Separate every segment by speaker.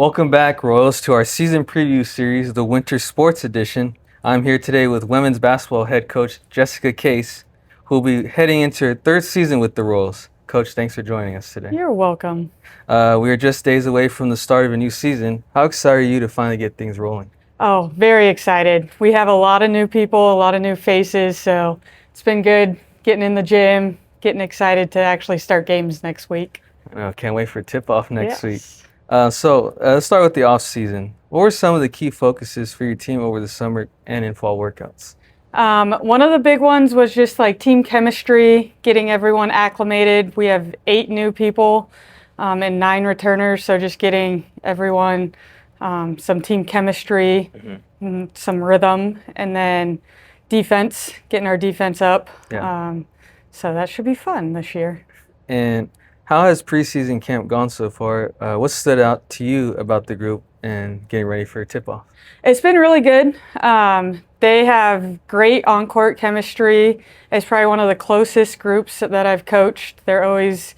Speaker 1: Welcome back, Royals, to our season preview series, the Winter Sports Edition. I'm here today with women's basketball head coach Jessica Case, who will be heading into her third season with the Royals. Coach, thanks for joining us today.
Speaker 2: You're welcome.
Speaker 1: We are just days away from the start of a new season. How excited are you to finally get things rolling?
Speaker 2: Oh, very excited. We have a lot of new people, a lot of new faces, so it's been good getting in the gym, getting excited to actually start games next week.
Speaker 1: I can't wait for tip-off next week.
Speaker 2: Yes.
Speaker 1: Let's start with the off-season. What were some of the key focuses for your team over the summer and in fall workouts?
Speaker 2: One of the big ones was just like team chemistry, getting everyone acclimated. We have 8 new people and 9 returners, so just getting everyone some team chemistry, some rhythm, and then defense, getting our defense up.
Speaker 1: Yeah.
Speaker 2: So that should be fun this year.
Speaker 1: And how has preseason camp gone so far? What stood out to you about the group and getting ready for a tip-off?
Speaker 2: It's been really good. They have great on-court chemistry. It's probably one of the closest groups that I've coached. They're always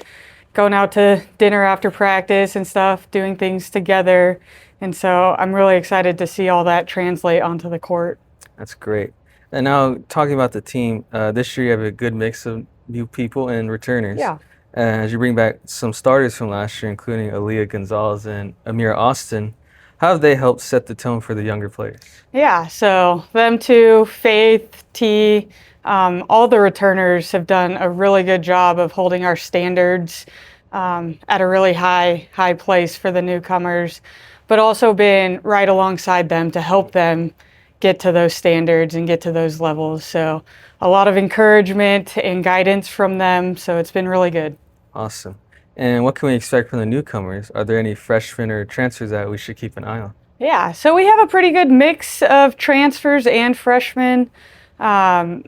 Speaker 2: going out to dinner after practice and stuff, doing things together. And so I'm really excited to see all that translate onto the court.
Speaker 1: That's great. And now talking about the team, this year you have a good mix of new people and returners.
Speaker 2: Yeah.
Speaker 1: As you bring back some starters from last year, including Aaliyah Gonzalez and Amira Austin, how have they helped set the tone for the younger players?
Speaker 2: Yeah, so them two, Faith, T, all the returners have done a really good job of holding our standards at a really high place for the newcomers, but also been right alongside them to help them get to those standards and get to those levels. So a lot of encouragement and guidance from them, so it's been really good.
Speaker 1: Awesome. And what can we expect from the newcomers? Are there any freshmen or transfers that we should keep an eye on?
Speaker 2: Yeah, so we have a pretty good mix of transfers and freshmen. They're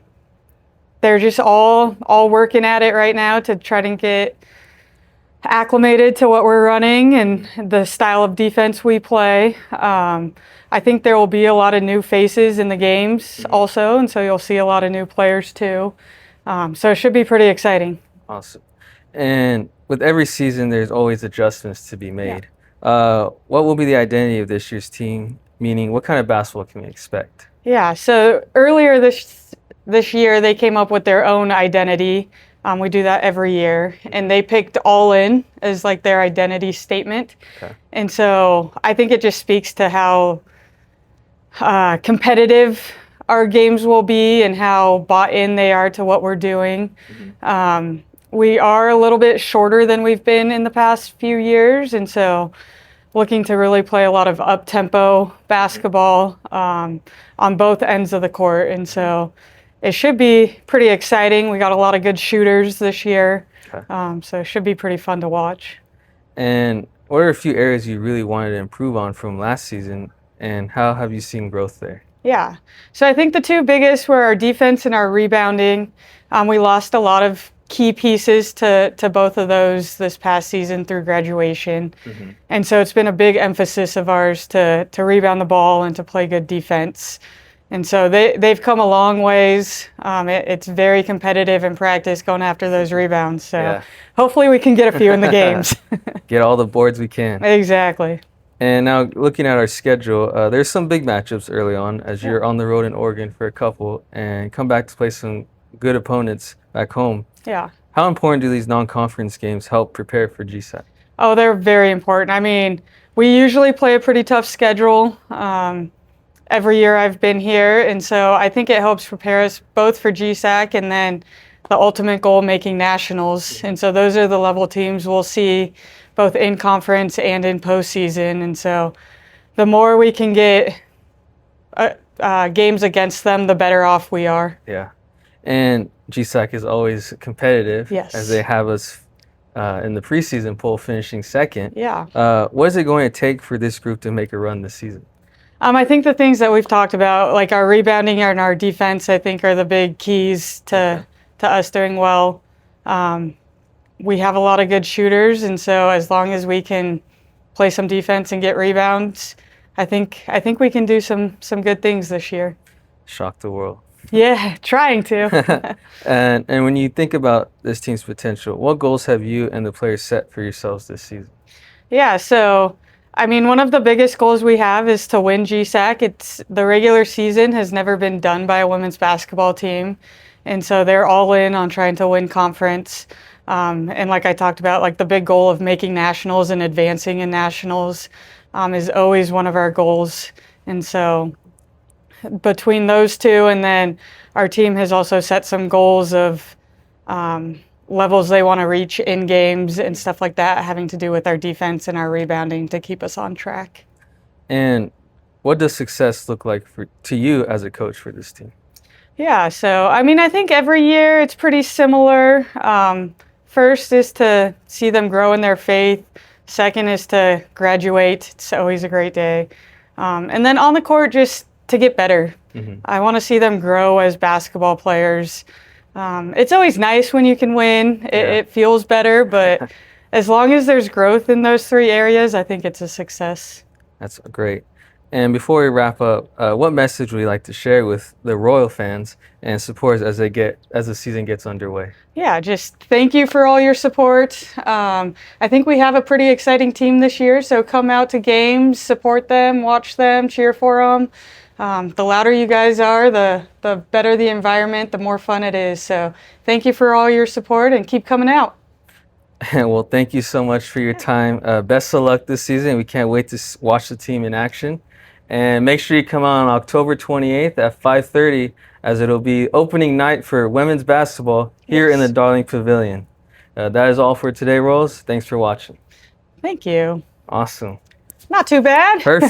Speaker 2: just all working at it right now to try to get acclimated to what we're running and the style of defense we play. I think there will be a lot of new faces in the games also, and so you'll see a lot of new players too. So it should be pretty exciting.
Speaker 1: Awesome. And with every season, there's always adjustments to be made. What will be the identity of this year's team? Meaning, what kind of basketball can we expect?
Speaker 2: Yeah, so earlier this year, they came up with their own identity. We do that every year, and they picked all in as like their identity statement.
Speaker 1: Okay.
Speaker 2: And so I think it just speaks to how competitive our games will be and how bought in they are to what we're doing. We are a little bit shorter than we've been in the past few years, and so looking to really play a lot of up-tempo basketball on both ends of the court. And so it should be pretty exciting. We got a lot of good shooters this year, so it should be pretty fun to watch.
Speaker 1: And what are a few areas you really wanted to improve on from last season, and how have you seen growth there?
Speaker 2: Yeah, so I think the two biggest were our defense and our rebounding. We lost a lot of key pieces to both of those this past season through graduation. And so it's been a big emphasis of ours to rebound the ball and to play good defense. And so they've come a long ways. It's very competitive in practice going after those rebounds. So hopefully we can get a few in the games.
Speaker 1: Get all the boards we can.
Speaker 2: Exactly.
Speaker 1: And now looking at our schedule, there's some big matchups early on as you're on the road in Oregon for a couple and come back to play some good opponents back home.
Speaker 2: Yeah.
Speaker 1: How important do these non-conference games help prepare for GSAC?
Speaker 2: Oh, they're very important. I mean, we usually play a pretty tough schedule every year I've been here, and so I think it helps prepare us both for GSAC and then the ultimate goal, making nationals. And so those are the level teams we'll see both in conference and in postseason. And so the more we can get games against them, the better off we are.
Speaker 1: Yeah. And GSAC is always competitive, as they have us in the preseason poll finishing second.
Speaker 2: Yeah.
Speaker 1: What is it going to take for this group to make a run this season?
Speaker 2: I think the things that we've talked about, like our rebounding and our defense, I think are the big keys to us doing well. We have a lot of good shooters, and so as long as we can play some defense and get rebounds, I think we can do some good things this year.
Speaker 1: Shock the world.
Speaker 2: Yeah, trying to.
Speaker 1: And when you think about this team's potential, what goals have you and the players set for yourselves this season?
Speaker 2: Yeah, so I mean, one of the biggest goals we have is to win GSAC. It's the regular season has never been done by a women's basketball team, and so they're all in on trying to win conference. And like I talked about, like the big goal of making nationals and advancing in nationals is always one of our goals. And so between those two, and then our team has also set some goals of levels they want to reach in games and stuff like that, having to do with our defense and our rebounding to keep us on track.
Speaker 1: And what does success look like to you as a coach for this team?
Speaker 2: Yeah, so I mean, I think every year it's pretty similar. First is to see them grow in their faith. Second is to graduate. It's always a great day. And then on the court, just to get better. I want to see them grow as basketball players. It's always nice when you can win. It feels better, but as long as there's growth in those three areas, I think it's a success.
Speaker 1: That's great. And before we wrap up, what message would you like to share with the Royal fans and supporters as the season gets underway?
Speaker 2: Yeah, just thank you for all your support. I think we have a pretty exciting team this year, so come out to games, support them, watch them, cheer for them. The louder you guys are, the better the environment, the more fun it is. So thank you for all your support and keep coming out.
Speaker 1: Well, thank you so much for your time. Best of luck this season. We can't wait to watch the team in action. And make sure you come on October 28th at 5:30 as it'll be opening night for women's basketball here in the Darling Pavilion. That is all for today, Royals. Thanks for watching.
Speaker 2: Thank you.
Speaker 1: Awesome.
Speaker 2: Not too bad.
Speaker 1: Perfect.